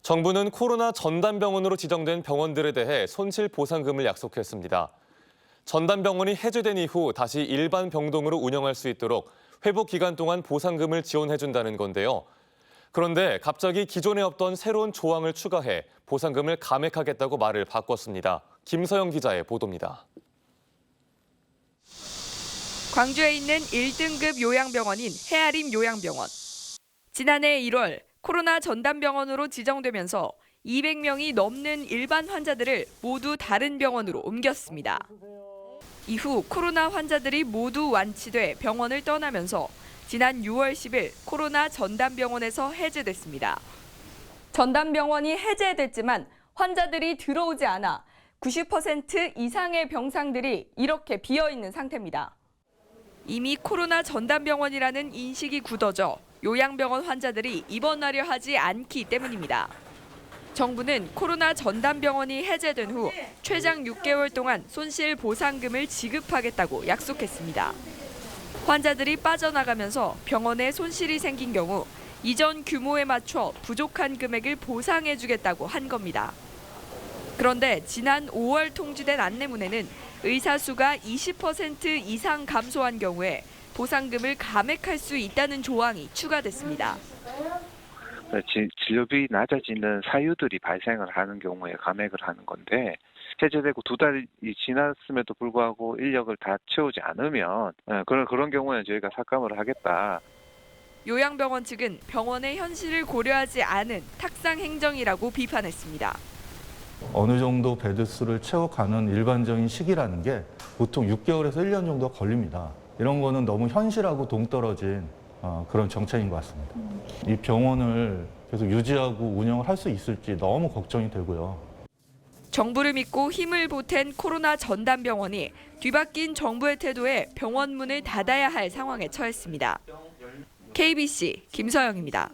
정부는 코로나 전담병원으로 지정된 병원들에 대해 손실보상금을 약속했습니다. 전담병원이 해제된 이후 다시 일반 병동으로 운영할 수 있도록 회복 기간 동안 보상금을 지원해준다는 건데요. 그런데 갑자기 기존에 없던 새로운 조항을 추가해 보상금을 감액하겠다고 말을 바꿨습니다. 김서영 기자의 보도입니다. 광주에 있는 1등급 요양병원인 해아림 요양병원. 지난해 1월 코로나 전담병원으로 지정되면서 200명이 넘는 일반 환자들을 모두 다른 병원으로 옮겼습니다. 이후 코로나 환자들이 모두 완치돼 병원을 떠나면서 지난 6월 10일 코로나 전담병원에서 해제됐습니다. 전담병원이 해제됐지만 환자들이 들어오지 않아 90% 이상의 병상들이 이렇게 비어있는 상태입니다. 이미 코로나 전담병원이라는 인식이 굳어져 요양병원 환자들이 입원하려 하지 않기 때문입니다. 정부는 코로나 전담병원이 해제된 후 최장 6개월 동안 손실보상금을 지급하겠다고 약속했습니다. 환자들이 빠져나가면서 병원에 손실이 생긴 경우 이전 규모에 맞춰 부족한 금액을 보상해주겠다고 한 겁니다. 그런데 지난 5월 통지된 안내문에는 의사 수가 20% 이상 감소한 경우에 보상금을 감액할 수 있다는 조항이 추가됐습니다. 진료비 낮아지는 사유들이 발생을 하는 경우에 감액을 하는 건데 해제되고 2달이 지났음에도 불구하고 인력을 다 채우지 않으면 그런 경우에는 저희가 삭감을 하겠다. 요양병원 측은 병원의 현실을 고려하지 않은 탁상 행정이라고 비판했습니다. 어느 정도 베드 수를 채워가는 일반적인 시기라는 게 보통 6개월에서 1년 정도 걸립니다. 이런 거는 너무 현실하고 동떨어진 그런 정책인 것 같습니다. 이 병원을 계속 유지하고 운영을 할 수 있을지 너무 걱정이 되고요. 정부를 믿고 힘을 보탠 코로나 전담병원이 뒤바뀐 정부의 태도에 병원 문을 닫아야 할 상황에 처했습니다. KBC 김서영입니다.